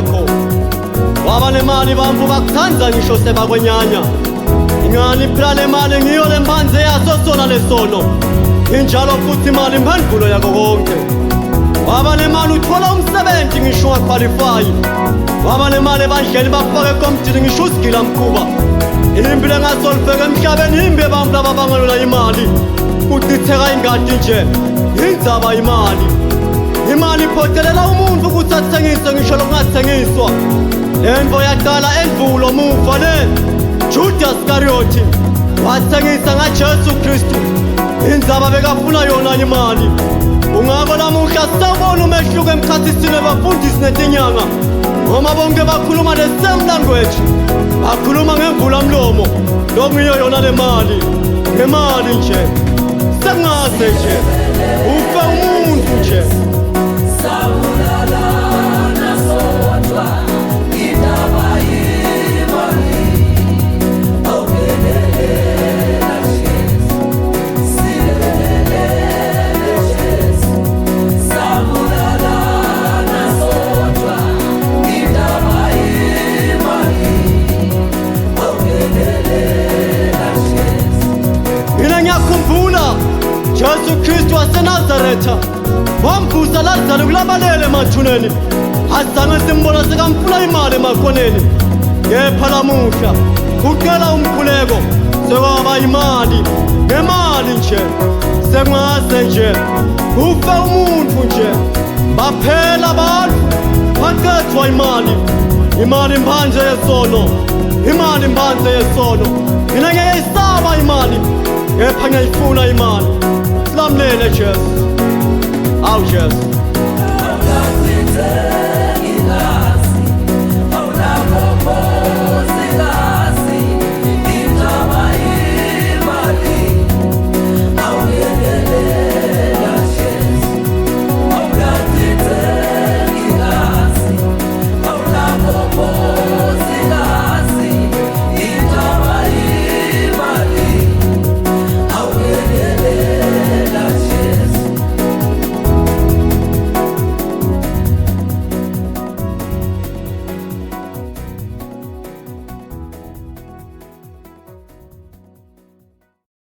ungekho. Waba nemali bamfu bakuthanda ngisho sebakwenyanya. Ingani phela le mali ngiyo le mbanze yaso sona lesono. Injalo futhi imali imphendvulo yako konke. Waba nemali uthola umsebenzi ngisho ungaqualify. Waba nemali ebandleni bafake ekomthini ngisho usigila mkhuba. Imbi lengasolifeka emhlabeni imbi ebamfu laba bangelola imali. Kuditheka ingadi nje indzaba imali. Imali iphotelela umuntu ukuthi athengise ngisho lokungathengiswa. Lento yaqala endulo muva le Judas Iscariot wathengisa ngaJesu Kristu. Indzaba bekafuna yona imali. Ungako lamuhla sawubona umehluko emkhathisini wabafundisi netinyanga. Ngoba bonke bakhuluma the same language. Bakhuluma ngemvula mlomo. Lokungiyo yona le mali. Ngemali nje. Sengaze nje. Ufe umuntu nje. Jesu Kristu waseNazaretha wamvusa Lazaro kulabalele emathuneni. Azange simbona sekamfuna imali emakhoneni. Kepha lamuhla uqala umkhuleko sekwaba imali. Ngemali nje sengaze nje ufe umuntu nje. Baphela abantu baqedwa imali. Imali mphanje yesono. Imali mphanje yesono. Mina ngiyayisaba imali. Kepha ngiyayifuna imali. Lamlele Jesu. Awu Jesu.